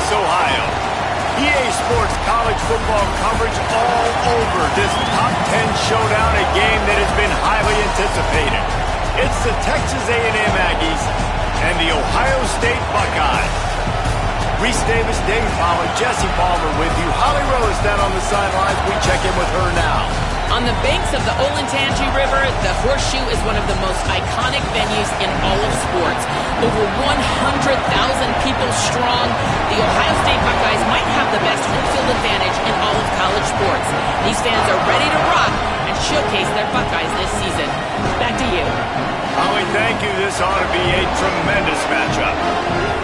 Columbus, Ohio. EA Sports college football coverage all over this top 10 showdown, a game that has been highly anticipated. It's the Texas A&M Aggies and the Ohio State Buckeyes. Reese Davis, Dave Pollard, Jesse Palmer with you. Holly Rose down on the sidelines. We check in with her now. On the banks of the Olentangy River, the Horseshoe is one of the most iconic venues in all of sports. Over 100,000 people strong, the Ohio State Buckeyes might have the best home field advantage in all of college sports. These fans are ready to rock and showcase their Buckeyes this season. Back to you. Holly, thank you. This ought to be a tremendous matchup.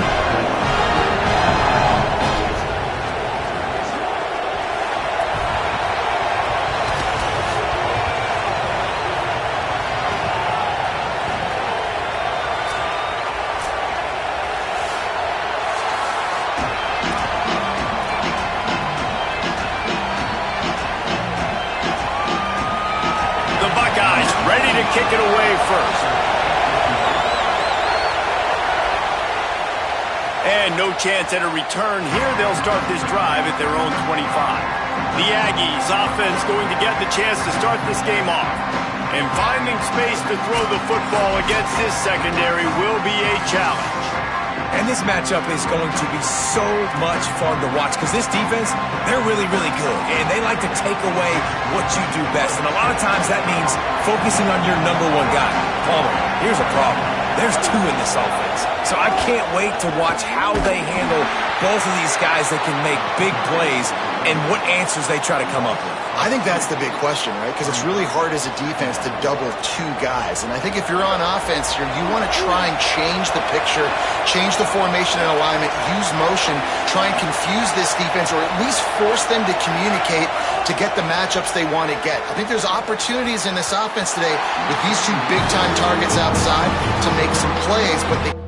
Kick it away first. And no chance at a return here. They'll start this drive at their own 25. The Aggies offense going to get the chance to start this game off. And finding space to throw the football against this secondary will be a challenge. And this matchup is going to be so much fun to watch because this defense, they're really, really good. And they like to take away what you do best. And a lot of times that means focusing on your number one guy. Palmer, here's a problem. There's two in this offense. So I can't wait to watch how they handle both of these guys that can make big plays and what answers they try to come up with. I think that's the big question, right? Because it's really hard as a defense to double two guys. And I think if you're on offense here, you want to try and change the picture, change the formation and alignment, use motion, try and confuse this defense, or at least force them to communicate to get the matchups they want to get. I think there's opportunities in this offense today with these two big-time targets outside to make some plays, but they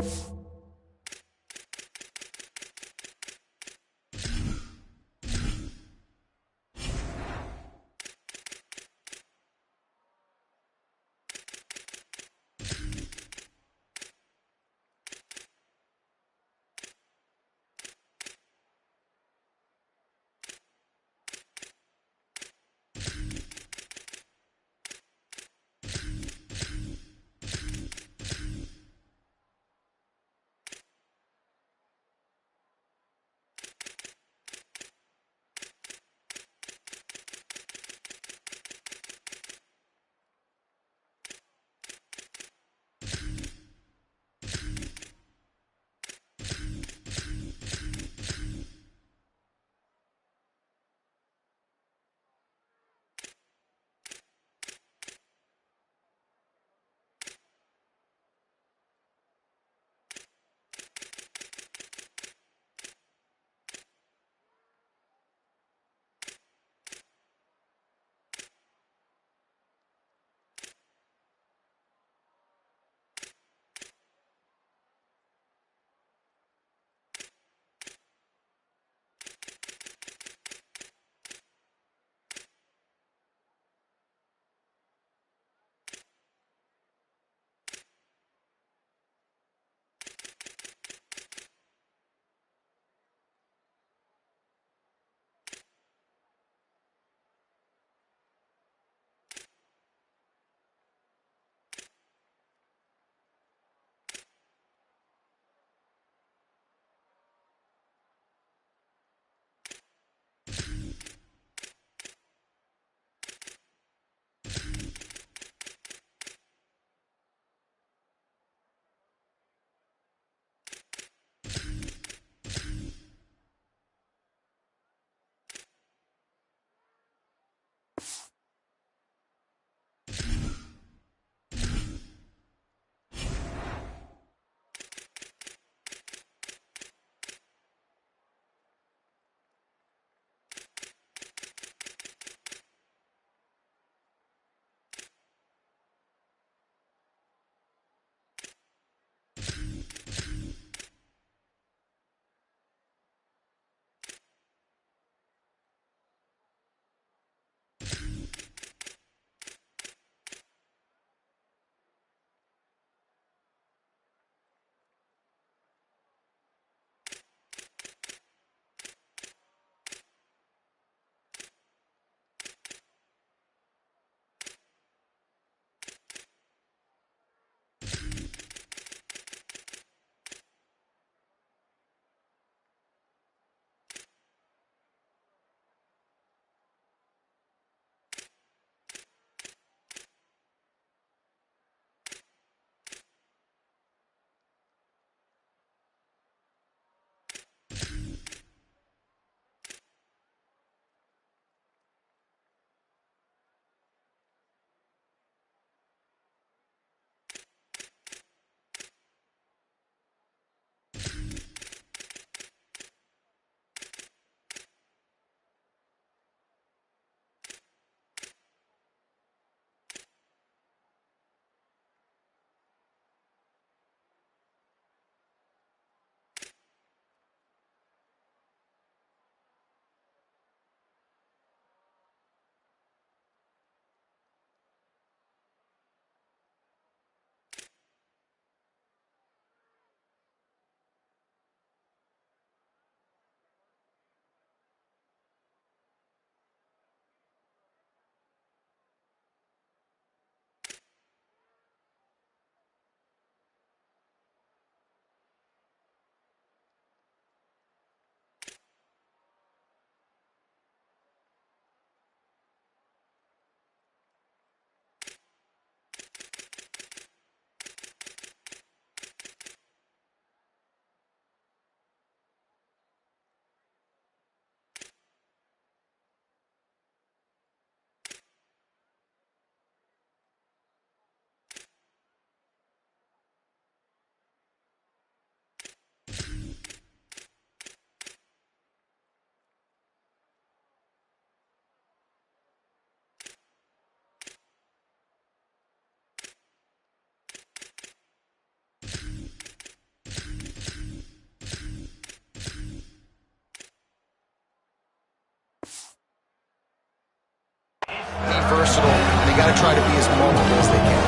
to try to be as multiple as they can.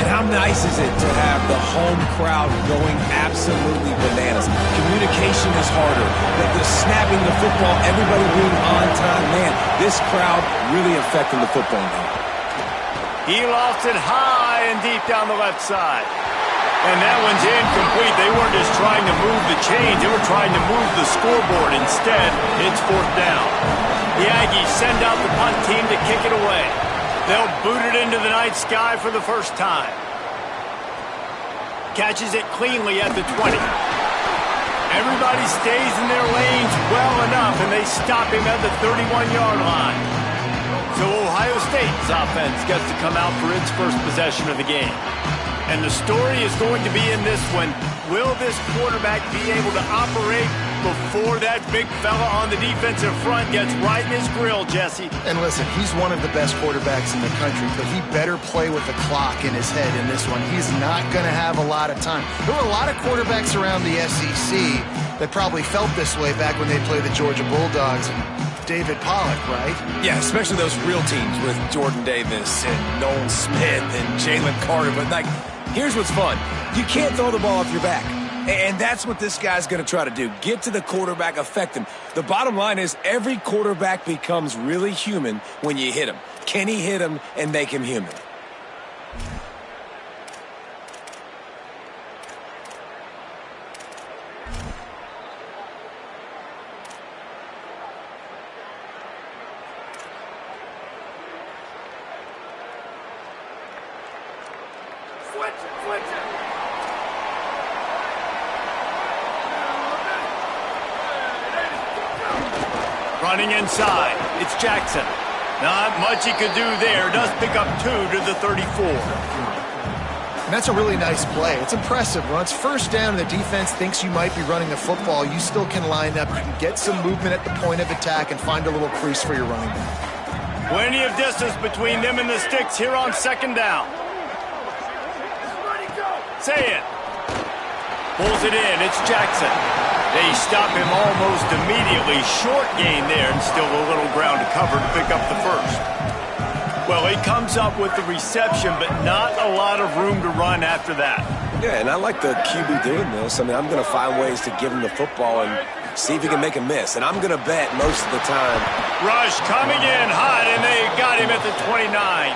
And how nice is it to have the home crowd going absolutely bananas? Communication is harder. The snapping the football, everybody being on time. Man, this crowd really affecting the football game. He lost it high and deep down the left side. And that one's incomplete. They weren't just trying to move the chains. They were trying to move the scoreboard. Instead, it's 4th down. The Aggies send out the punt team to kick it away. They'll boot it into the night sky for the first time. Catches it cleanly at the 20. Everybody stays in their lanes well enough, and they stop him at the 31-yard line. So Ohio State's offense gets to come out for its first possession of the game. And the story is going to be in this one. Will this quarterback be able to operate before that big fella on the defensive front gets right in his grill, Jesse? And listen, he's one of the best quarterbacks in the country, but he better play with the clock in his head in this one. He's not going to have a lot of time. There were a lot of quarterbacks around the SEC that probably felt this way back when they played the Georgia Bulldogs. David Pollock, right? Yeah, especially those real teams with Jordan Davis and Nolan Smith and Jalen Carter. But, like, here's what's fun. You can't throw the ball off your back. And that's what this guy's going to try to do. Get to the quarterback, affect him. The bottom line is every quarterback becomes really human when you hit him. Can he hit him and make him human? Running inside, it's Jackson. Not much he could do there. Does pick up 2 to the 34. And that's a really nice play. It's impressive. When it's 1st down and the defense thinks you might be running the football, you still can line up. You can get some movement at the point of attack and find a little crease for your running back. Plenty of distance between them and the sticks here on 2nd down. Say it. Pulls it in. It's Jackson. They stop him almost immediately. Short gain there and still a little ground to cover to pick up the first. Well, he comes up with the reception, but not a lot of room to run after that. Yeah, and I like the QB doing this. I mean, I'm going to find ways to give him the football and see if he can make a miss. And I'm going to bet most of the time. Rush coming in hot, and they got him at the 29.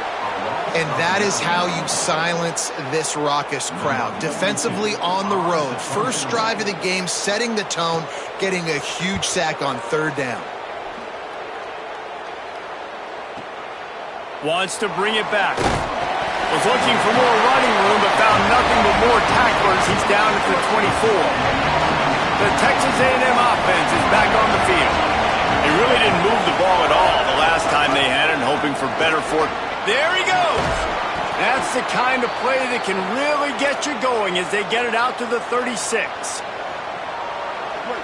And that is how you silence this raucous crowd. Defensively on the road. First drive of the game, setting the tone, getting a huge sack on 3rd down. Wants to bring it back. Was looking for more running room, but found nothing but more tacklers. He's down at the 24. The Texas A&M offense is back on the field. They really didn't move the ball at all the last time they had it, and hoping for better fortune. There he goes. That's the kind of play that can really get you going as they get it out to the 36.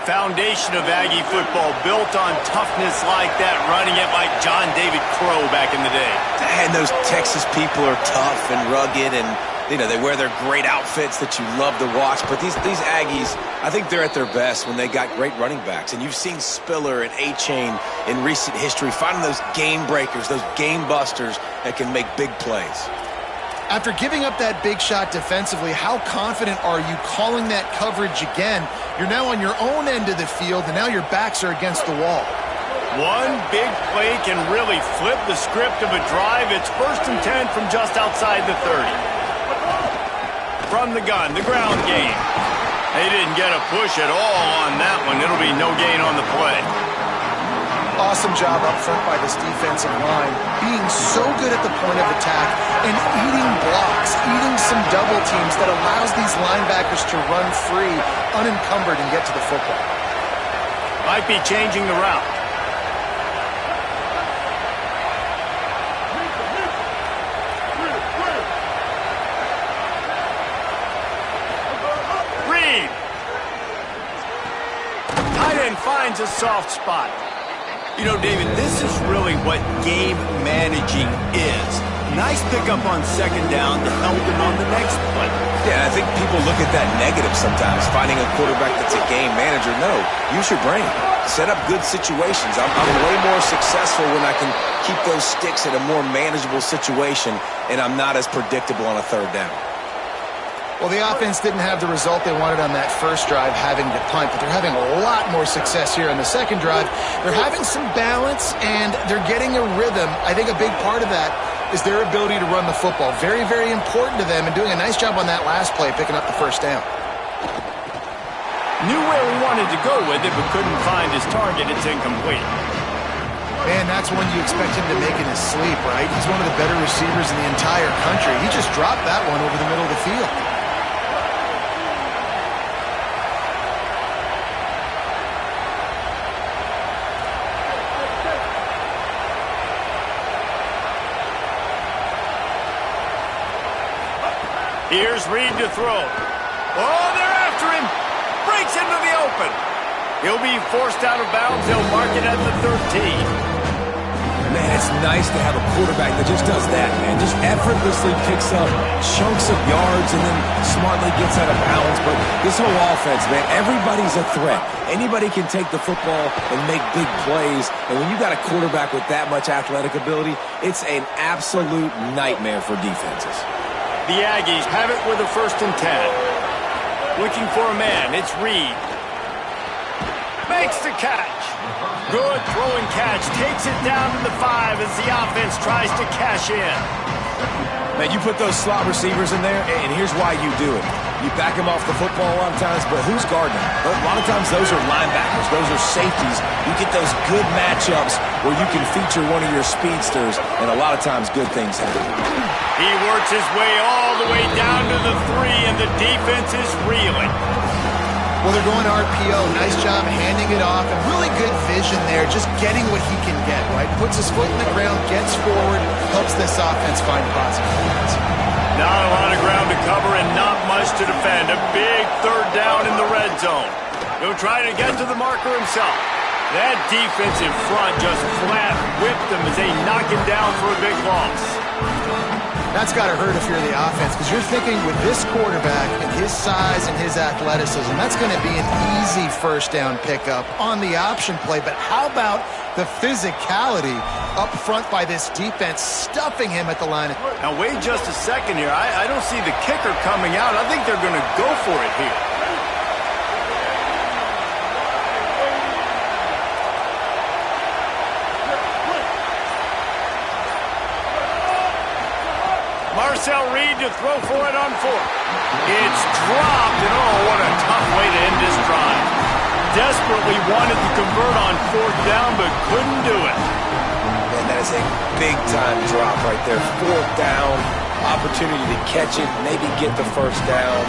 Foundation of Aggie football built on toughness like that, running it like John David Crow back in the day. And those Texas people are tough and rugged, and you know they wear their great outfits that you love to watch. But these Aggies, I think they're at their best when they got great running backs. And you've seen Spiller and A-Chain in recent history finding those game breakers, those game busters that can make big plays. After giving up that big shot defensively, how confident are you calling that coverage again? You're now on your own end of the field, and now your backs are against the wall. One big play can really flip the script of a drive. It's 1st and 10 from just outside the 30. From the gun, the ground game. They didn't get a push at all on that one. It'll be no gain on the play. Awesome job up front by this defensive line, being so good at the point of attack and eating blocks, eating some double teams that allows these linebackers to run free, unencumbered, and get to the football. Might be changing the route. Reed. Tight end finds a soft spot. You know, David, this is really what game managing is. Nice pickup on second down to help him on the next play. Yeah, I think people look at that negative sometimes, finding a quarterback that's a game manager. No, use your brain. Set up good situations. I'm way more successful when I can keep those sticks in a more manageable situation, and I'm not as predictable on a third down. Well, the offense didn't have the result they wanted on that first drive, having to punt, but they're having a lot more success here on the second drive. They're having some balance, and they're getting a rhythm. I think a big part of that is their ability to run the football. Very, very important to them, and doing a nice job on that last play, picking up the first down. Knew where he wanted to go with it, but couldn't find his target. It's incomplete. Man, that's one you expect him to make in his sleep, right? He's one of the better receivers in the entire country. He just dropped that one over the middle of the field. Here's Reed to throw. Oh, they're after him. Breaks into the open. He'll be forced out of bounds. They'll mark it at the 13. Man, it's nice to have a quarterback that just does that, man. Just effortlessly picks up chunks of yards and then smartly gets out of bounds. But this whole offense, man, everybody's a threat. Anybody can take the football and make big plays. And when you got a quarterback with that much athletic ability, it's an absolute nightmare for defenses. The Aggies have it with a 1st and 10. Looking for a man. It's Reed. Makes the catch. Good throwing catch. Takes it down to the 5 as the offense tries to cash in. Man, you put those slot receivers in there, and here's why you do it. You back them off the football a lot of times, but who's guarding them? A lot of times those are linebackers. Those are safeties. You get those good matchups where you can feature one of your speedsters, and a lot of times good things happen. He works his way all the way down to the 3, and the defense is reeling. Well, they're going RPO. Nice job handing it off, and really good vision there, just getting what he can get, right? Puts his foot in the ground, gets forward, helps this offense find positive points. Not a lot of ground to cover and not much to defend. A big 3rd down in the red zone. He'll try to get to the marker himself. That defense in front just flat whipped him as they knock him down for a big loss. That's got to hurt if you're the offense, because you're thinking with this quarterback and his size and his athleticism, that's going to be an easy 1st down pickup on the option play. But how about the physicality up front by this defense, stuffing him at the line? Now, wait just a second here. I don't see the kicker coming out. I think they're going to go for it here. Marcel Reed to throw for it on 4th. It's dropped, and oh, what a tough way to end this drive. Desperately wanted to convert on 4th down, but couldn't do it. Man, that is a big-time drop right there. 4th down, opportunity to catch it, maybe get the 1st down.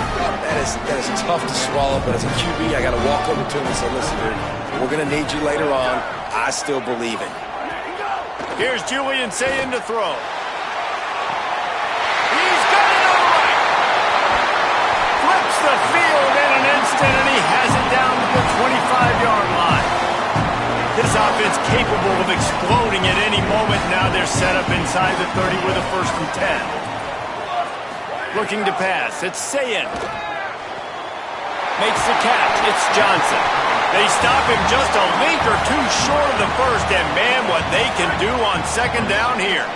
That is tough to swallow, but as a QB, I got to walk over to him and say, listen, dude, we're going to need you later on. I still believe it. Here's Julian Sayin to throw. The field in an instant, and he has it down to the 25-yard line. This offense capable of exploding at any moment. Now they're set up inside the 30 with a 1st and 10. Looking to pass. It's Sayin. Makes the catch. It's Johnson. They stop him just a link or two short of the 1st, and man, what they can do on 2nd down here.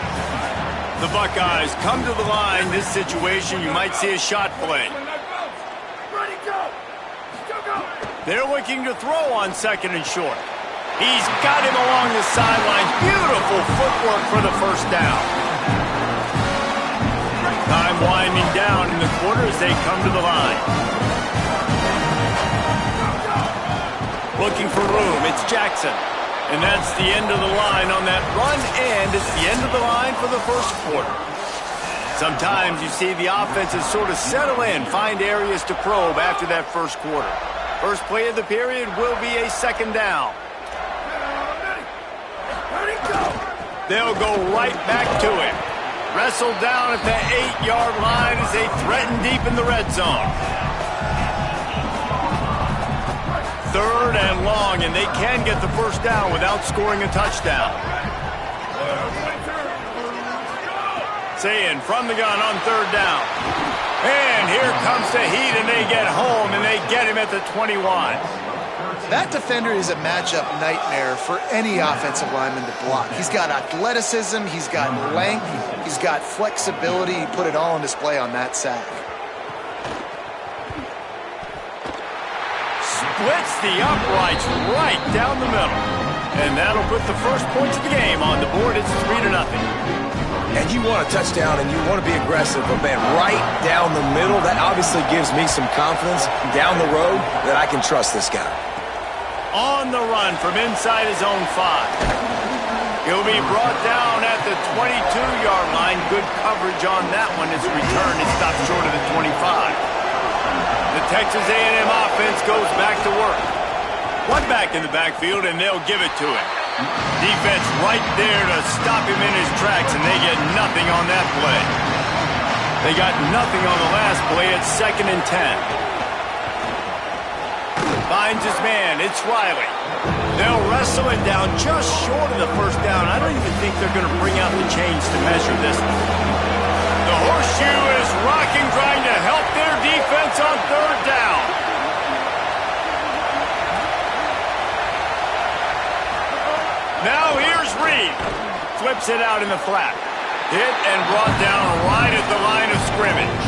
The Buckeyes come to the line. This situation, you might see a shot play. They're looking to throw on 2nd and short. He's got him along the sidelines. Beautiful footwork for the 1st down. Time winding down in the quarter as they come to the line. Looking for room. It's Jackson. And that's the end of the line on that run, and it's the end of the line for the 1st quarter. Sometimes you see the offenses sort of settle in, find areas to probe after that 1st quarter. First play of the period will be a 2nd down. They'll go right back to him. Wrestled down at the 8-yard line as they threaten deep in the red zone. 3rd and long, and they can get the first down without scoring a touchdown. Saying from the gun on third down. And here comes the heat, and they get home, and they get him at the 21. That defender is a matchup nightmare for any offensive lineman to block. He's got athleticism, he's got length, he's got flexibility. He put it all on display on that sack. Splits the uprights right down the middle. And that'll put the first points of the game on the board. It's 3-0. And you want a touchdown and you want to be aggressive, but man, right down the middle, that obviously gives me some confidence down the road that I can trust this guy. On the run from inside his own 5. He'll be brought down at the 22-yard line. Good coverage on that one. His return is stopped short of the 25. The Texas A&M offense goes back to work. One back in the backfield, and they'll give it to him. Defense right there to stop him in his tracks, and they get nothing on that play. They got nothing on the last play. It's 2nd and 10. Finds his man. It's Riley. They'll wrestle it down just short of the first down. I don't even think they're going to bring out the chains to measure this. The horseshoe is rocking, trying to help their defense on third down. Now here's Reed. Flips it out in the flat. Hit and brought down right at the line of scrimmage.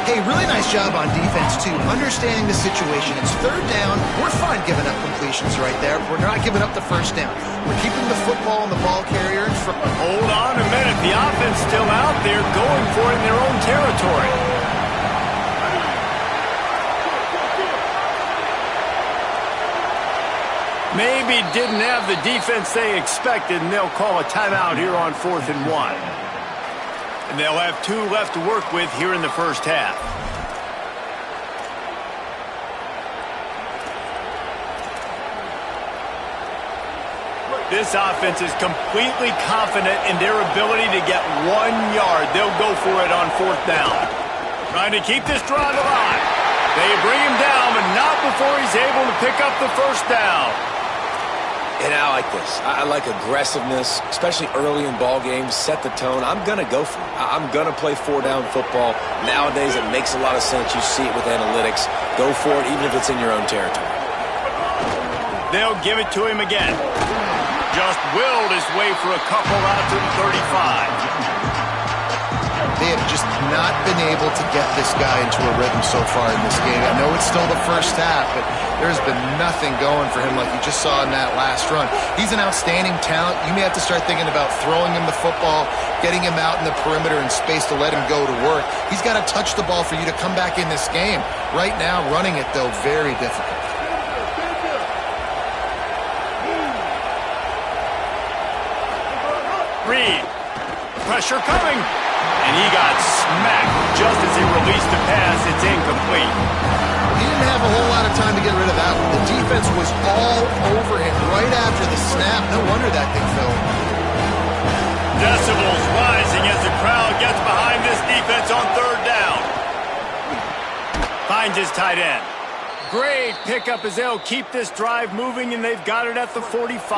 Hey, really nice job on defense, too. Understanding the situation. It's third down. We're fine giving up completions right there. We're not giving up the first down. We're keeping the football and the ball carrier in front. Hold on a minute. The offense still out there going for it in their own territory. Maybe didn't have the defense they expected, and they'll call a timeout here on 4th and 1. And they'll have 2 left to work with here in the first half. This offense is completely confident in their ability to get 1 yard. They'll go for it on 4th down. Trying to keep this drive alive. They bring him down, but not before he's able to pick up the first down. And I like this. I like aggressiveness, especially early in ball games. Set the tone. I'm going to go for it. I'm going to play 4-down football. Nowadays, it makes a lot of sense. You see it with analytics. Go for it, even if it's in your own territory. They'll give it to him again. Just willed his way for a couple out to the 35. They have just not been able to get this guy into a rhythm so far in this game. I know it's still the first half, but there's been nothing going for him like you just saw in that last run. He's an outstanding talent. You may have to start thinking about throwing him the football, getting him out in the perimeter in space to let him go to work. He's got to touch the ball for you to come back in this game. Right now, running it, though, very difficult. Reed. Pressure coming. And he got smacked just as he released the pass. It's incomplete. He didn't have a whole lot of time to get rid of that one. The defense was all over him right after the snap. No wonder that thing fell. Decibels rising as the crowd gets behind this defense on third down. Finds his tight end. Great pickup as they'll keep this drive moving, and they've got it at the 45.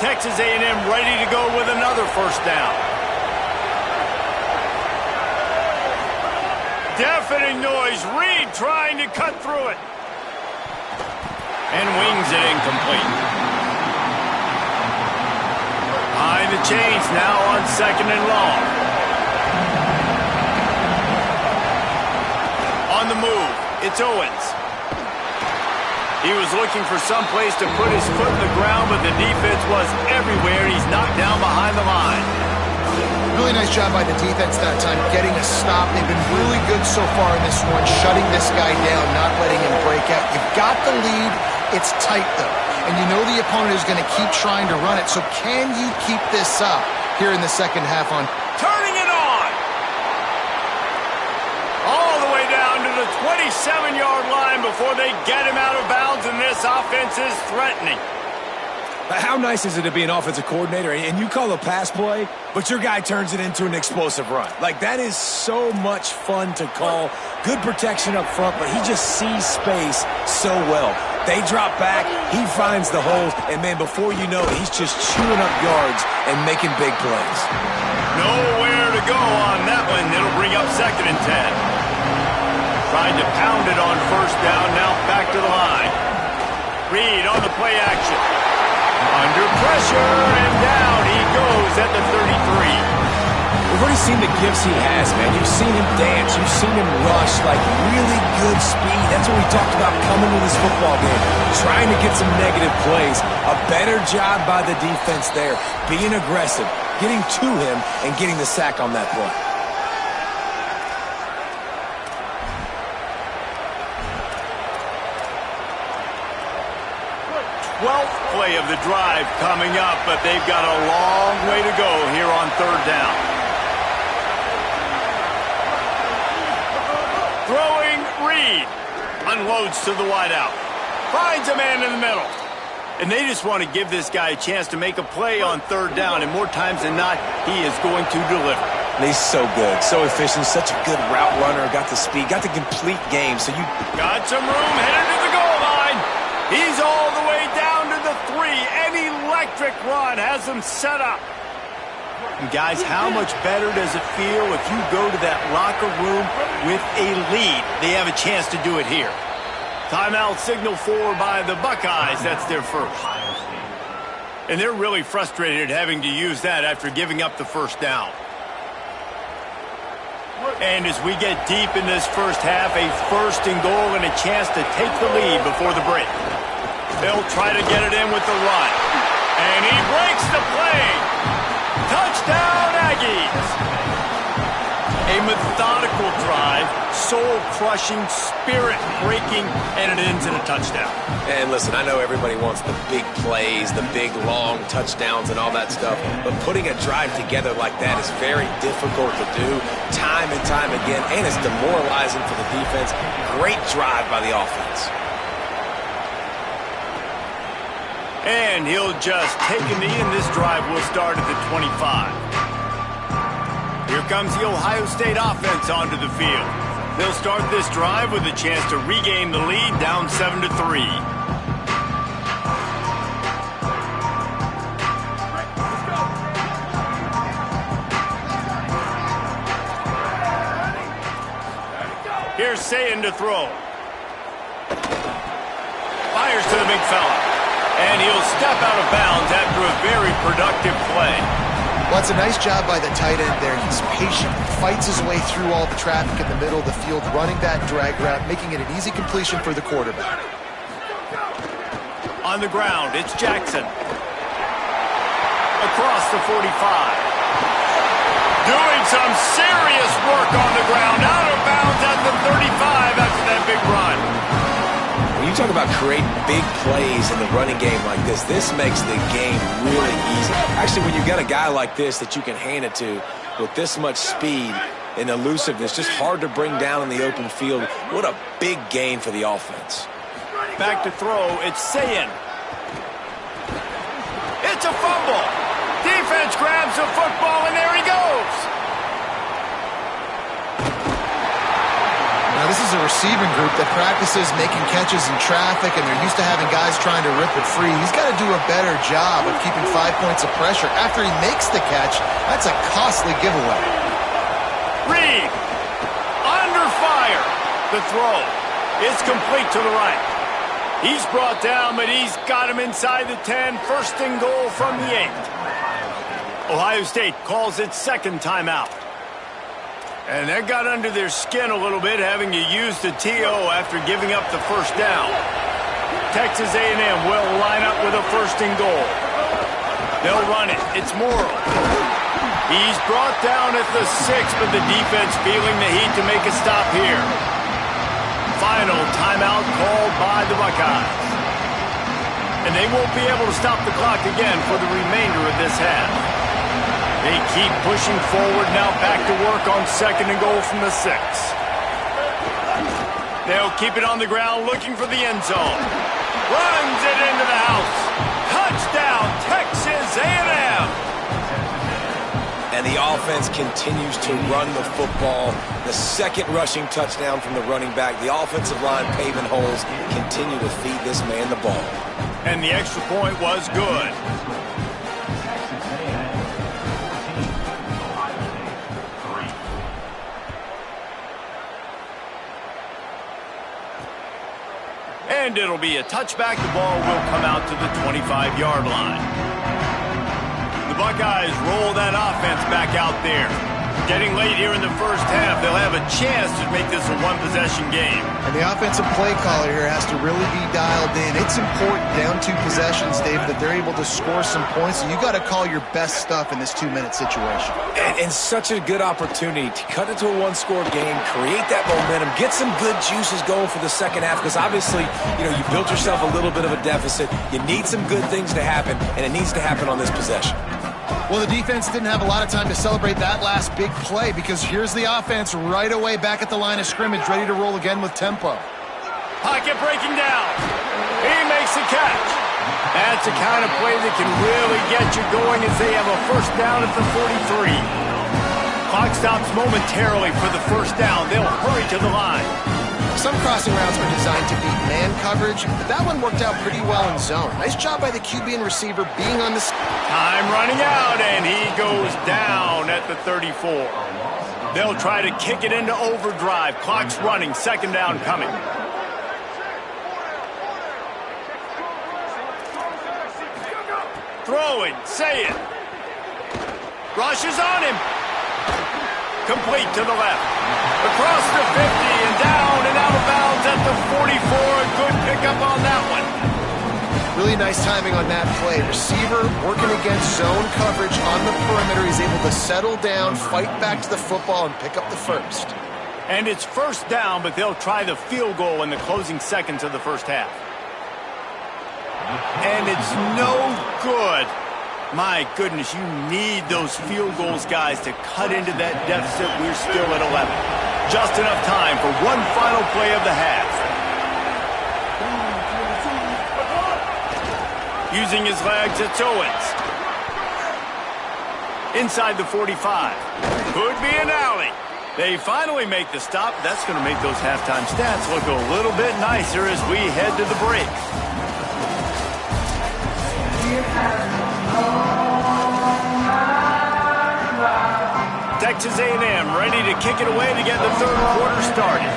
Texas A&M ready to go with another first down. Deafening noise. Reed trying to cut through it. And wings it incomplete. Behind the chains now on 2nd and long. On the move, it's Owens. He was looking for some place to put his foot in the ground, but the defense was everywhere. He's knocked down behind the line. Really nice job by the defense that time, getting a stop. They've been really good so far in this one, shutting this guy down, not letting him break out. You've got the lead. It's tight, though. And you know the opponent is going to keep trying to run it. So can you keep this up here in the second half on? Turning it on! All the way down to the 27-yard line before they get him out of bounds, and this offense is threatening. How nice is it to be an offensive coordinator and you call a pass play, but your guy turns it into an explosive run? Like, that is so much fun to call. Good protection up front, but he just sees space so well. They drop back, he finds the holes, and then before you know it, he's just chewing up yards and making big plays. Nowhere to go on that one. It'll bring up 2nd and 10. Trying to pound it on 1st down, now back to the line. Reed on the play action. Under pressure, and down he goes at the 33. We've already seen the gifts he has, man. You've seen him dance. You've seen him rush, like really good speed. That's what we talked about coming to this football game, trying to get some negative plays. A better job by the defense there, being aggressive, getting to him, and getting the sack on that play. 12th play of the drive coming up, but they've got a long way to go here on 3rd down. Throwing, Reed. Unloads to the wideout. Finds a man in the middle. And they just want to give this guy a chance to make a play on 3rd down, and more times than not, he is going to deliver. And he's so good, so efficient, such a good route runner, got the speed, got the complete game. So you got some room headed to the goal line. He's all the way down to the 3. An electric run has him set up. And guys, how much better does it feel if you go to that locker room with a lead? They have a chance to do it here. Timeout signal for by the Buckeyes. That's their first. And they're really frustrated having to use that after giving up the 1st down. And as we get deep in this first half, a 1st and goal and a chance to take the lead before the break. They'll try to get it in with the run. And he breaks the play. Touchdown, Aggies. A methodical drive, soul-crushing, spirit-breaking, and it ends in a touchdown. And listen, I know everybody wants the big plays, the big, long touchdowns and all that stuff, but putting a drive together like that is very difficult to do time and time again, and it's demoralizing for the defense. Great drive by the offense. And he'll just take a knee, and this drive will start at the 25. Here comes the Ohio State offense onto the field. They'll start this drive with a chance to regain the lead, down 7-3. Here's Sayin to throw. Fires to the big fella. And he'll step out of bounds after a very productive play. Well, it's a nice job by the tight end there. He's patient, fights his way through all the traffic in the middle of the field, running that drag route, making it an easy completion for the quarterback. On the ground, it's Jackson. Across the 45. Doing some serious work on the ground, out of bounds at the 35 after that big run. When you talk about creating big plays in the running game like this makes the game really easy. Actually, when you've got a guy like this that you can hand it to with this much speed and elusiveness, just hard to bring down in the open field, what a big gain for the offense. Back to throw, it's Sayin. It's a fumble. Defense grabs the football, and there he goes. Now, this is a receiving group that practices making catches in traffic, and they're used to having guys trying to rip it free. He's got to do a better job of keeping 5 points of pressure. After he makes the catch, that's a costly giveaway. Reed, under fire. The throw is complete to the right. He's brought down, but he's got him inside the 10. 1st and goal from the 8. Ohio State calls its 2nd timeout. And that got under their skin a little bit, having to use the TO after giving up the 1st down. Texas A&M will line up with a 1st and goal. They'll run it. It's Morrill. He's brought down at the 6, but the defense feeling the heat to make a stop here. Final timeout called by the Buckeyes. And they won't be able to stop the clock again for the remainder of this half. They keep pushing forward, now back to work on 2nd and goal from the 6. They'll keep it on the ground, looking for the end zone. Runs it into the house. Touchdown, Texas A&M. And the offense continues to run the football. The second rushing touchdown from the running back. The offensive line paving holes, continue to feed this man the ball. And the extra point was good. And it'll be a touchback. The ball will come out to the 25-yard line. The Buckeyes roll that offense back out there. Getting late here in the first half, they'll have a chance to make this a one-possession game. And the offensive play caller here has to really be dialed in. It's important down two possessions, Dave, that they're able to score some points. So you got to call your best stuff in this 2-minute situation. And such a good opportunity to cut into a one-score game, create that momentum, get some good juices going for the second half, because obviously, you built yourself a little bit of a deficit. You need some good things to happen, and it needs to happen on this possession. Well, the defense didn't have a lot of time to celebrate that last big play, because here's the offense right away back at the line of scrimmage, ready to roll again with tempo. Pocket breaking down. He makes the catch. That's the kind of play that can really get you going as they have a first down at the 43. Clock stops momentarily for the first down. They'll hurry to the line. Some crossing routes were designed to beat man coverage, but that one worked out pretty well in zone. Nice job by the QB and receiver being on the... Time running out, and he goes down at the 34. They'll try to kick it into overdrive. Clock's running, second down coming. Throwing, say it. Rushes on him. Complete to the left. Across the 50 and down and out of bounds at the 44. A good pickup on that one. Really nice timing on that play. Receiver working against zone coverage on the perimeter. He's able to settle down, fight back to the football, and pick up the first. And it's first down, but they'll try the field goal in the closing seconds of the first half. And it's no good. My goodness, you need those field goals, guys, to cut into that deficit. We're still at 11. Just enough time for one final play of the half. Using his legs, it's Owens. Inside the 45. Could be an alley. They finally make the stop. That's going to make those halftime stats look a little bit nicer as we head to the break. Texas A&M ready to kick it away to get the third quarter started.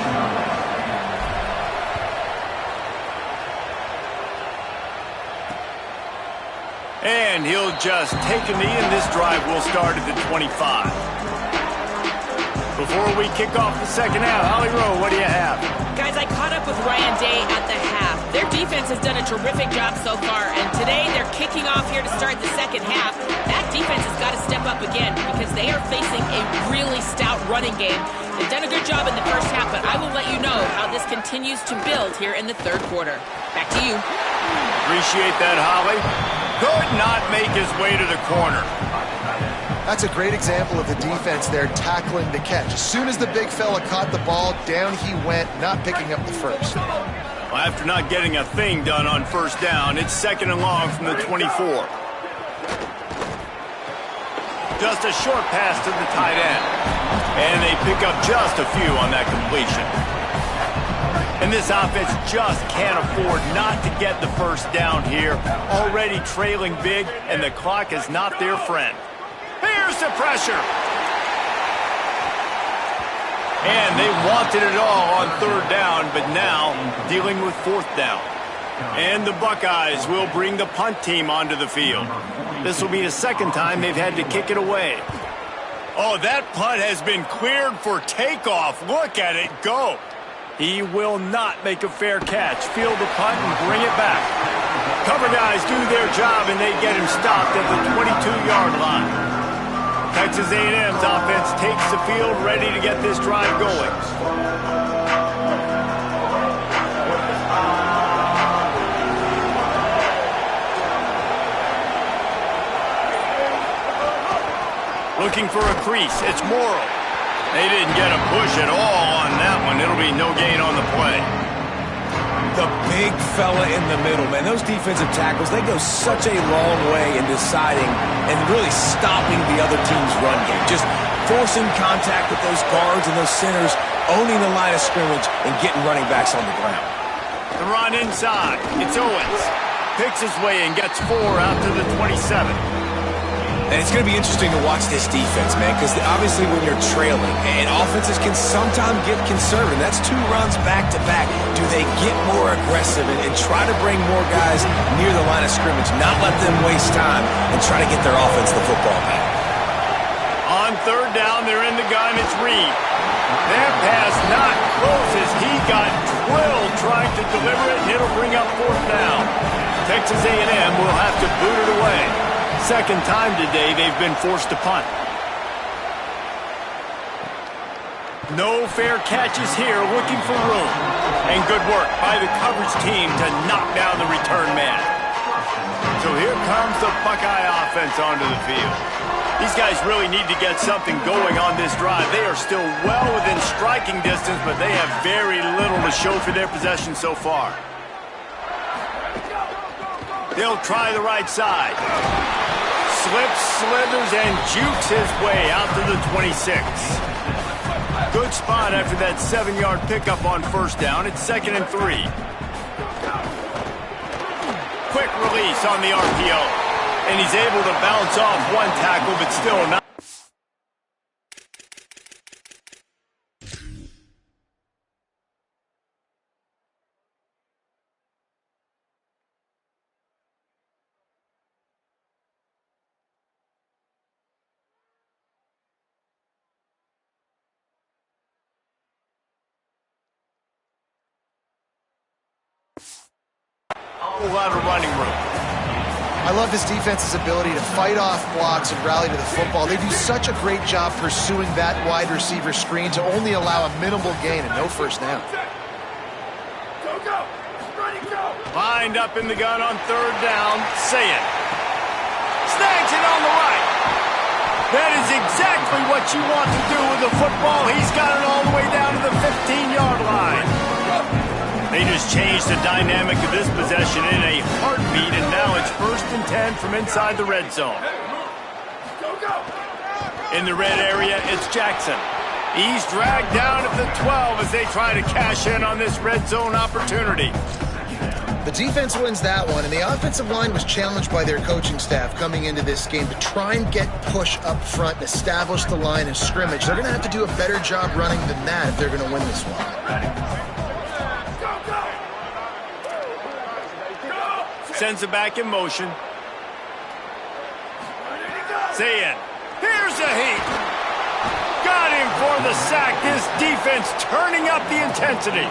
And he'll just take a knee, and this drive will start at the 25. Before we kick off the second half, Holly Rowe, what do you have? Guys, I caught up with Ryan Day at the half. Their defense has done a terrific job so far, and today they're kicking off here to start the second half. That defense has got to step up again because they are facing a really stout running game. They've done a good job in the first half, but I will let you know how this continues to build here in the third quarter. Back to you. Appreciate that, Holly. Could not make his way to the corner. That's a great example of the defense there tackling the catch. As soon as the big fella caught the ball, down he went, not picking up the first. Well, after not getting a thing done on first down, it's second and long from the 24. Just a short pass to the tight end. And they pick up just a few on that completion. And this offense just can't afford not to get the first down here. Already trailing big, and the clock is not their friend. Here's the pressure. And they wanted it all on third down, but now dealing with fourth down. And the Buckeyes will bring the punt team onto the field. This will be the second time they've had to kick it away. Oh, that punt has been cleared for takeoff. Look at it go. He will not make a fair catch. Field the punt and bring it back. Cover guys do their job, and they get him stopped at the 22-yard line. Texas A&M's offense takes the field, ready to get this drive going. Looking for a crease. It's Morrow. They didn't get a push at all on that one. It'll be no gain on the play. The big fella in the middle, man. Those defensive tackles, they go such a long way in deciding and really stopping the other team's run game. Just forcing contact with those guards and those centers, owning the line of scrimmage, and getting running backs on the ground. The run inside. It's Owens. Picks his way and gets 4 out to the 27. And it's going to be interesting to watch this defense, man, because obviously when you're trailing, and offenses can sometimes get conservative. That's 2 runs back-to-back. Do they get more aggressive and try to bring more guys near the line of scrimmage, not let them waste time, and try to get their offense the football back? On 3rd down, they're in the gun. It's Reed. That pass not close as he got drilled trying to deliver it, and it'll bring up 4th down. Texas A&M will have to boot it away. Second time today they've been forced to punt. No fair catches here, looking for room. And good work by the coverage team to knock down the return man. So here comes the Buckeye offense onto the field. These guys really need to get something going on this drive. They are still well within striking distance, but they have very little to show for their possession so far. They'll try the right side. Slips, slithers, and jukes his way out to the 26. Good spot after that 7-yard pickup on 1st down. It's 2nd and 3. Quick release on the RPO. And he's able to bounce off 1 tackle, but still not. A lot of running room. I love this defense's ability to fight off blocks and rally to the football. They do such a great job pursuing that wide receiver screen to only allow a minimal gain and no 1st down. Lined up in the gun on 3rd down. Saying. Snags it on the right. That is exactly what you want to do with the football. He's got it all the way down to the 15-yard line. They just changed the dynamic of this possession in a heartbeat, and now it's 1st and 10 from inside the red zone. In the red area, it's Jackson. He's dragged down at the 12 as they try to cash in on this red zone opportunity. The defense wins that one, and the offensive line was challenged by their coaching staff coming into this game to try and get push up front and establish the line of scrimmage. They're going to have to do a better job running than that if they're going to win this one. Sends it back in motion. Zayin. Here's a heat. Got him for the sack. This defense turning up the intensity.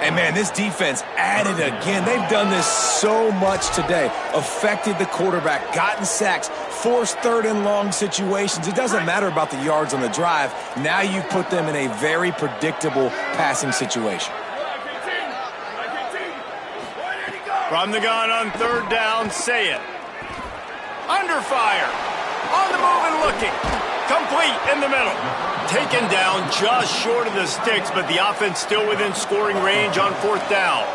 And, man, this defense added again. They've done this so much today. Affected the quarterback, gotten sacks, forced 3rd and long situations. It doesn't matter about the yards on the drive. Now you've put them in a very predictable passing situation. From the gun on 3rd down, Saying. Under fire. On the move and looking. Complete in the middle. Taken down just short of the sticks, but the offense still within scoring range on 4th down.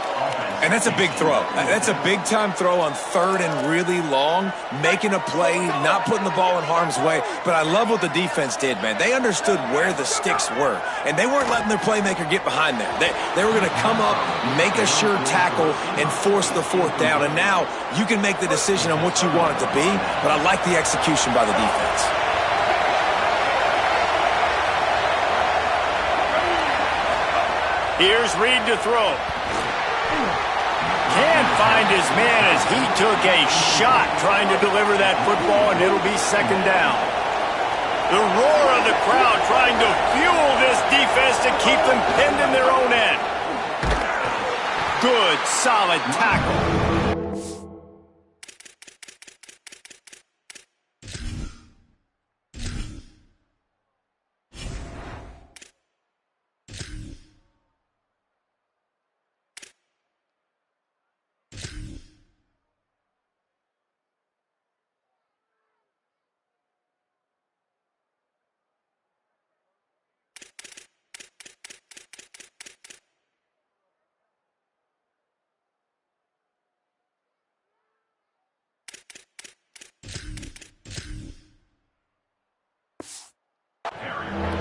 And that's a big throw. That's a big-time throw on 3rd and really long, making a play, not putting the ball in harm's way. But I love what the defense did, man. They understood where the sticks were, and they weren't letting their playmaker get behind them. They were going to come up, make a sure tackle, and force the 4th down. And now you can make the decision on what you want it to be, but I like the execution by the defense. Here's Reed to throw. Can't find his man as he took a shot trying to deliver that football, and it'll be 2nd down. The roar of the crowd trying to fuel this defense to keep them pinned in their own end. Good, solid tackle.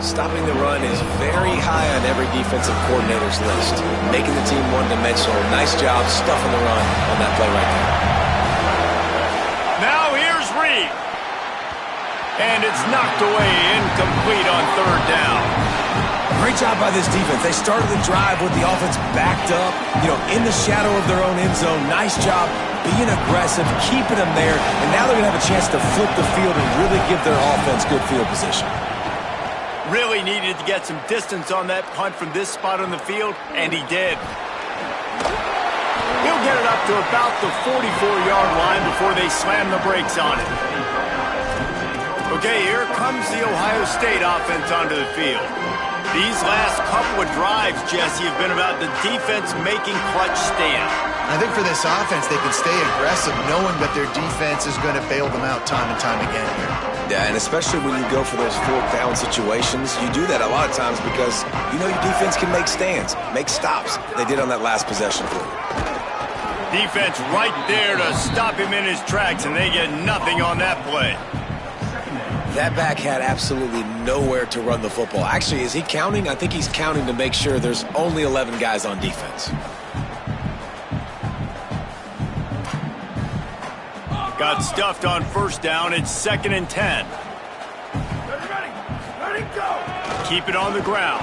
Stopping the run is very high on every defensive coordinator's list. Making the team one-dimensional. Nice job stuffing the run on that play right there. Now here's Reed. And it's knocked away, incomplete on third down. Great job by this defense. They started the drive with the offense backed up, in the shadow of their own end zone. Nice job being aggressive, keeping them there, and now they're going to have a chance to flip the field and really give their offense good field position. Really needed to get some distance on that punt from this spot on the field, and he did. He'll get it up to about the 44-yard line before they slam the brakes on it. Okay, here comes the Ohio State offense onto the field. These last couple of drives, Jesse, have been about the defense making clutch stands. I think for this offense, they can stay aggressive knowing that their defense is going to bail them out time and time again here. Yeah, and especially when you go for those fourth down situations, you do that a lot of times because your defense can make stands, make stops. They did on that last possession for you. Defense right there to stop him in his tracks, and they get nothing on that play. That back had absolutely nowhere to run the football. Actually, is he counting? I think he's counting to make sure there's only 11 guys on defense. Got stuffed on first down. It's 2nd and 10. Ready, go. Keep it on the ground.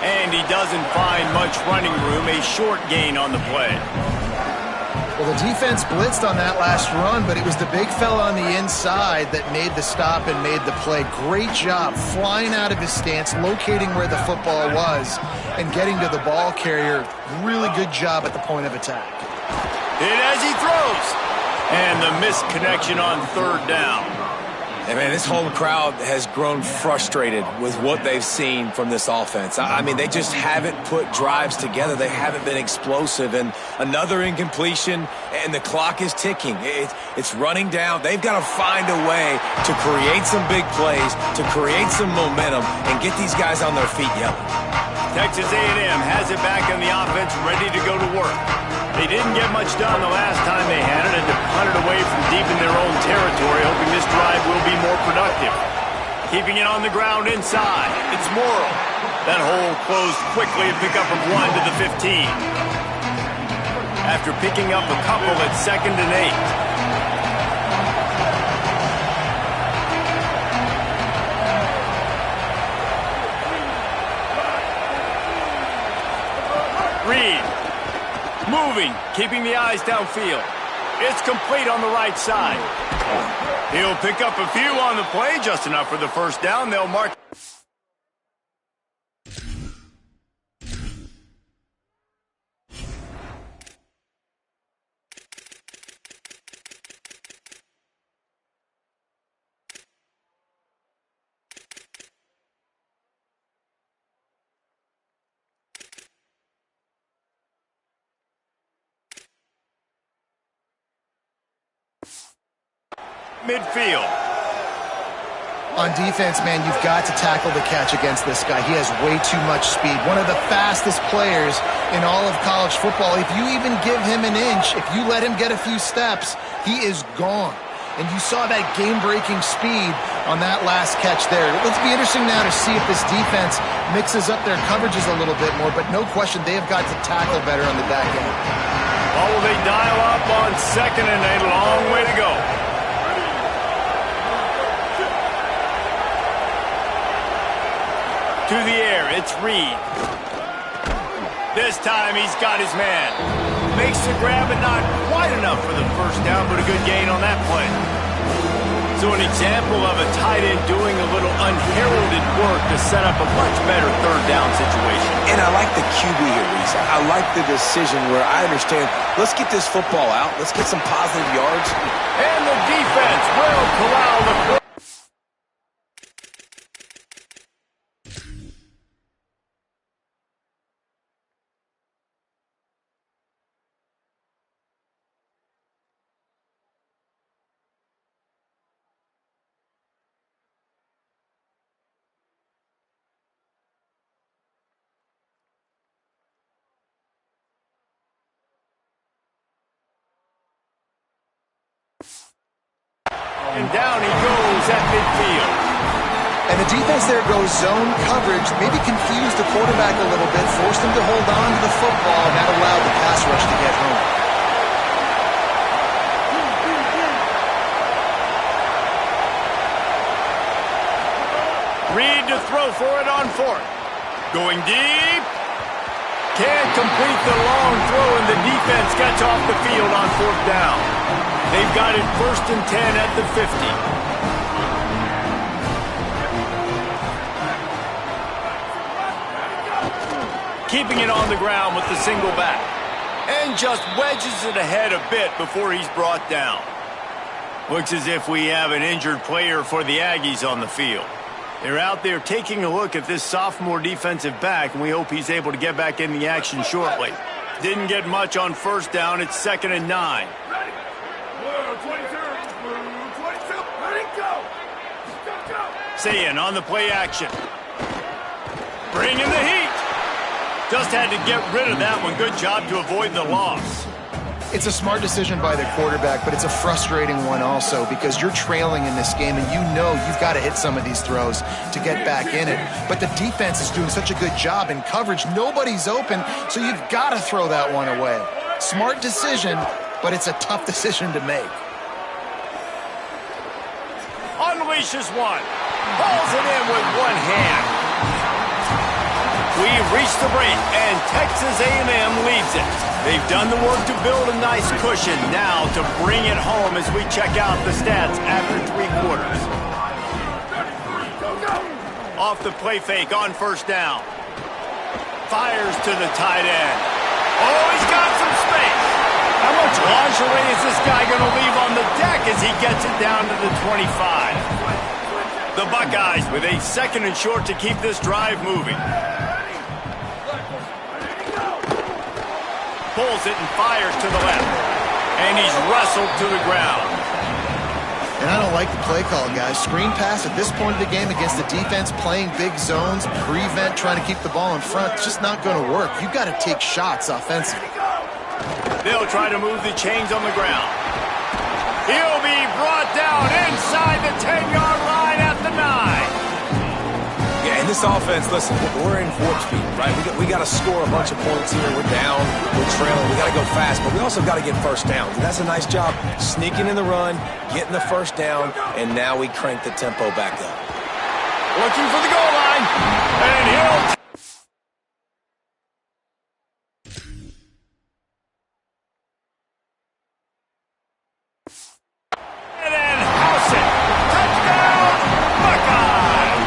And he doesn't find much running room. A short gain on the play. Well, the defense blitzed on that last run, but it was the big fella on the inside that made the stop and made the play. Great job flying out of his stance, locating where the football was, and getting to the ball carrier. Really good job at the point of attack. Hit as he throws. And the misconnection on third down. And, man, this whole crowd has grown frustrated with what they've seen from this offense. I mean, they just haven't put drives together. They haven't been explosive. And another incompletion, and the clock is ticking. It's running down. They've got to find a way to create some big plays, to create some momentum, and get these guys on their feet yelling. Texas A&M has it back on the offense, ready to go to work. They didn't get much done the last time they had it, and to punt it away from deep in their own territory, hoping this drive will be more productive. Keeping it on the ground inside. It's Morrill. That hole closed quickly and pick up from 1 to the 15. After picking up a couple at 2nd and 8. Reed, moving, keeping the eyes downfield. It's complete on the right side. He'll pick up a few on the play, just enough for the first down. They'll mark. Midfield. On defense, man, you've got to tackle the catch against this guy. He has way too much speed. One of the fastest players in all of college football. If you even give him an inch, if you let him get a few steps, he is gone. And you saw that game-breaking speed on that last catch there. Let's be interesting now to see if this defense mixes up their coverages a little bit more, but no question they have got to tackle better on the back end. Oh, they dial up on 2nd and a long way to go. To the air, it's Reed. This time he's got his man. Makes the grab, but not quite enough for the first down, but a good gain on that play. So an example of a tight end doing a little unheralded work to set up a much better third down situation. And I like the QB here, Reese. I like the decision where I understand, let's get this football out. Let's get some positive yards. And the defense will corral the quarterback. And down he goes at midfield. And the defense there goes zone coverage, maybe confused the quarterback a little bit, forced him to hold on to the football, and that allowed the pass rush to get home. Reed to throw for it on fourth. Going deep. Can't complete the long throw, and the defense gets off the field on fourth down. They've got it 1st and 10 at the 50. Keeping it on the ground with the single back. And just wedges it ahead a bit before he's brought down. Looks as if we have an injured player for the Aggies on the field. They're out there taking a look at this sophomore defensive back, and we hope he's able to get back in the action shortly. Didn't get much on 1st down. It's 2nd and 9. Sayin on the play action. Bringing the heat. Just had to get rid of that one. Good job to avoid the loss. It's a smart decision by the quarterback, but it's a frustrating one also because you're trailing in this game and you know you've got to hit some of these throws to get back in it. But the defense is doing such a good job in coverage. Nobody's open, so you've got to throw that one away. Smart decision, but it's a tough decision to make. Unleashes one. Pulls it in with one hand. We've reached the break, and Texas A&M leads it. They've done the work to build a nice cushion. Now to bring it home as we check out the stats after 3 quarters. Off the play fake on 1st down. Fires to the tight end. Oh, he's got some space. How much lingerie is this guy going to leave on the deck as he gets it down to the 25? The Buckeyes with a 2nd and short to keep this drive moving. Pulls it and fires to the left. And he's wrestled to the ground. And I don't like the play call, guys. Screen pass at this point of the game against the defense, playing big zones, prevent, trying to keep the ball in front. It's just not going to work. You've got to take shots offensively. They'll try to move the chains on the ground. He'll be brought down inside the 10-yard line at the 9. Yeah, in this offense, listen, we're in warp speed, right? We got to score a bunch of points here. We're down, we're trailing, we got to go fast, but we also got to get 1st downs. And that's a nice job sneaking in the run, getting the 1st down, and now we crank the tempo back up. Looking for the goal line, and he'll... And then house it. Touchdown, Buckeye!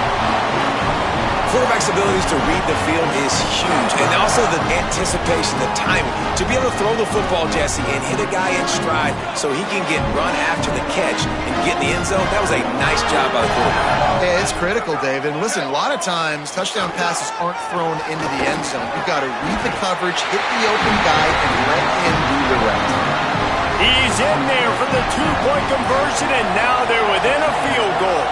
Quarterback's abilities to read the field is huge, and also the anticipation, the timing. To be able to throw the football, Jesse, and hit a guy in stride so he can get run after the catch and get in the end zone, that was a nice job by the quarterback. Yeah, it's critical, David. And listen, a lot of times touchdown passes aren't thrown into the end zone. You've got to read the coverage, hit the open guy, and let him do the rest. He's in there for the 2-point conversion, and now they're within a field goal.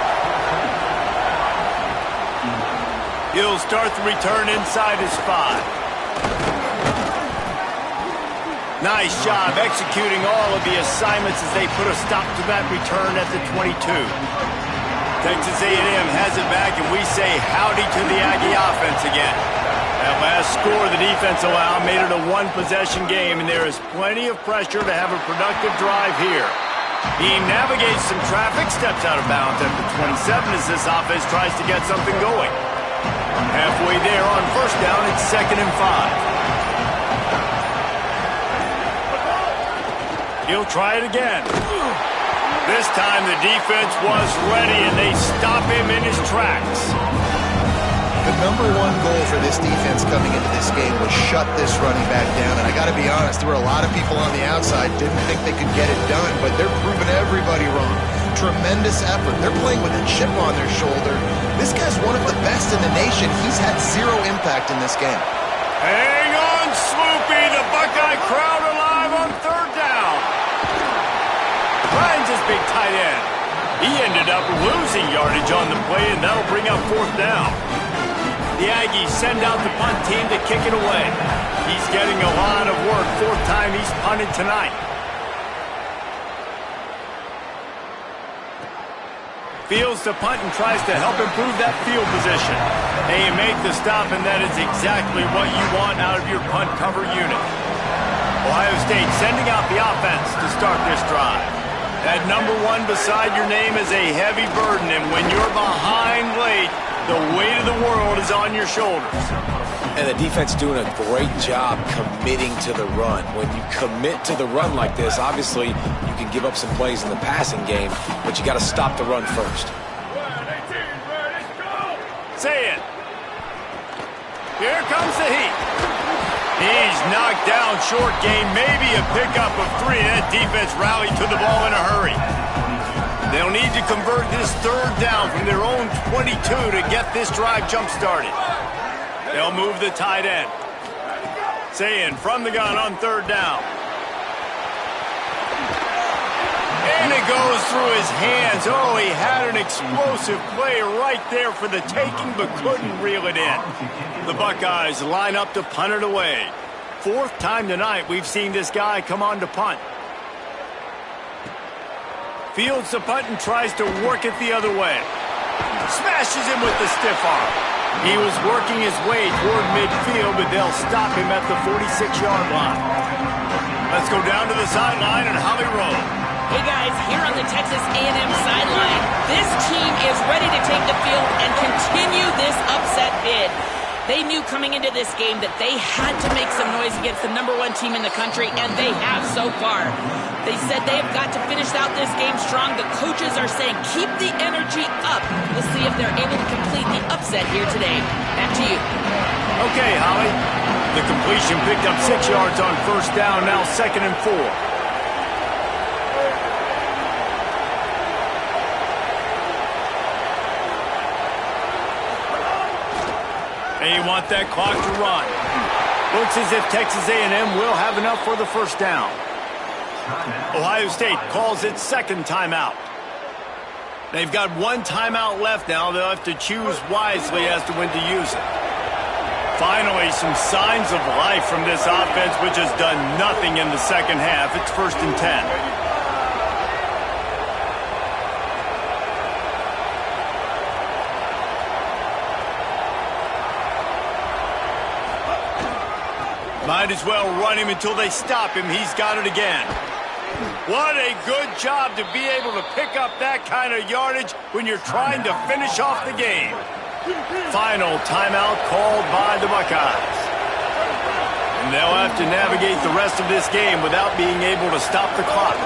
He'll start the return inside his 5. Nice job executing all of the assignments as they put a stop to that return at the 22. Texas A&M has it back, and we say howdy to the Aggie offense again. That last score the defense allowed made it a 1-possession game, and there is plenty of pressure to have a productive drive here. He navigates some traffic, steps out of bounds at the 27 as this offense tries to get something going. Halfway there on 1st down, it's 2nd and 5. He'll try it again. This time the defense was ready, and they stop him in his tracks. The number 1 goal for this defense coming into this game was shut this running back down. And I got to be honest, there were a lot of people on the outside didn't think they could get it done, but they're proving everybody wrong. Tremendous effort. They're playing with a chip on their shoulder. This guy's one of the best in the nation. He's had 0 impact in this game. Hang on, Sloopy. The Buckeye crowd alive on 3rd down. Finds his big tight end. He ended up losing yardage on the play, and that'll bring up 4th down. The Aggies send out the punt team to kick it away. He's getting a lot of work. 4th time he's punted tonight. Fields to punt and tries to help improve that field position. They make the stop, and that is exactly what you want out of your punt cover unit. Ohio State sending out the offense to start this drive. That number 1 beside your name is a heavy burden, and when you're behind late, the weight of the world is on your shoulders. And the defense doing a great job committing to the run. When you commit to the run like this, obviously you can give up some plays in the passing game, but you got to stop the run first. Say it. Here comes the heat. He's knocked down short game, maybe a pickup of 3. That defense rallied to the ball in a hurry. They'll need to convert this 3rd down from their own 22 to get this drive jump-started. They'll move the tight end. Saying from the gun on 3rd down. And it goes through his hands. Oh, he had an explosive play right there for the taking, but couldn't reel it in. The Buckeyes line up to punt it away. 4th time tonight we've seen this guy come on to punt. Fields the punt and tries to work it the other way. Smashes him with the stiff arm. He was working his way toward midfield, but they'll stop him at the 46-yard line. Let's go down to the sideline and Holly Rowe. Hey guys, here on the Texas A&M sideline, this team is ready to take the field and continue this upset bid. They knew coming into this game that they had to make some noise against the number 1 team in the country, and they have so far. They said they have got to finish out this game strong. The coaches are saying keep the energy up. We'll see if they're able to complete the upset here today. Back to you. Okay, Holly. The completion picked up 6 yards on 1st down, now 2nd and 4. They want that clock to run. Looks as if Texas A&M will have enough for the 1st down. Ohio State calls its 2nd timeout. They've got 1 timeout left now. They'll have to choose wisely as to when to use it. Finally, some signs of life from this offense, which has done nothing in the 2nd half. It's 1st and 10. Might as well run him until they stop him. He's got it again. What a good job to be able to pick up that kind of yardage when you're trying to finish off the game. Final timeout called by the Buckeyes. And they'll have to navigate the rest of this game without being able to stop the clock.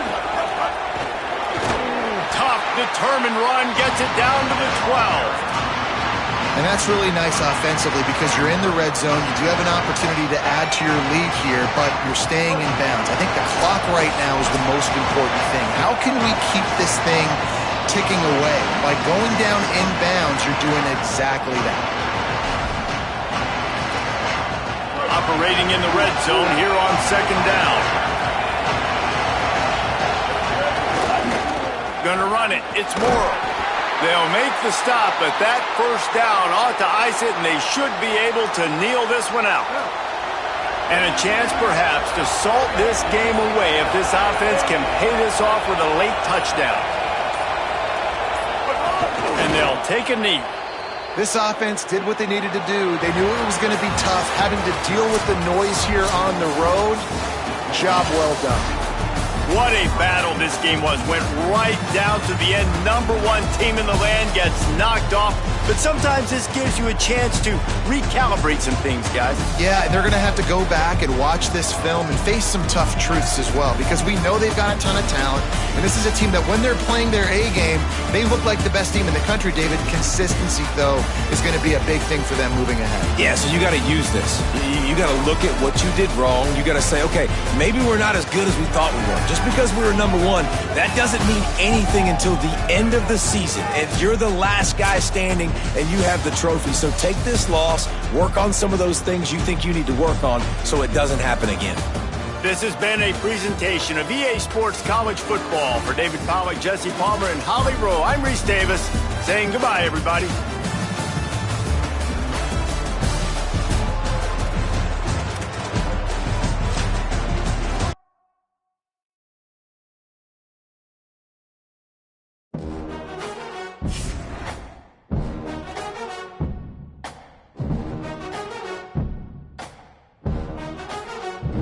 Tough, determined run gets it down to the 12. And that's really nice offensively because you're in the red zone. You do have an opportunity to add to your lead here, but you're staying in bounds. I think the clock right now is the most important thing. How can we keep this thing ticking away? By going down in bounds, you're doing exactly that. Operating in the red zone here on 2nd down. Gonna run it. It's Morrow. They'll make the stop, but that 1st down ought to ice it, and they should be able to kneel this one out. And a chance, perhaps, to salt this game away if this offense can pay this off with a late touchdown. And they'll take a knee. This offense did what they needed to do. They knew it was going to be tough, having to deal with the noise here on the road. Job well done. What a battle this game was. Went right down to the end. Number 1 team in the land gets knocked off. But sometimes this gives you a chance to recalibrate some things, guys. Yeah, and they're going to have to go back and watch this film and face some tough truths as well, because we know they've got a ton of talent. And this is a team that when they're playing their A game, they look like the best team in the country, David. Consistency, though, is going to be a big thing for them moving ahead. Yeah, so you got to use this. You got to look at what you did wrong. You got to say, okay, maybe we're not as good as we thought we were. Just because we were number 1, that doesn't mean anything until the end of the season. And you're the last guy standing, and you have the trophy. So take this loss, work on some of those things you think you need to work on so it doesn't happen again. This has been a presentation of EA Sports College Football. For David Pollack, Jesse Palmer, and Holly Rowe, I'm Reese Davis saying goodbye, everybody.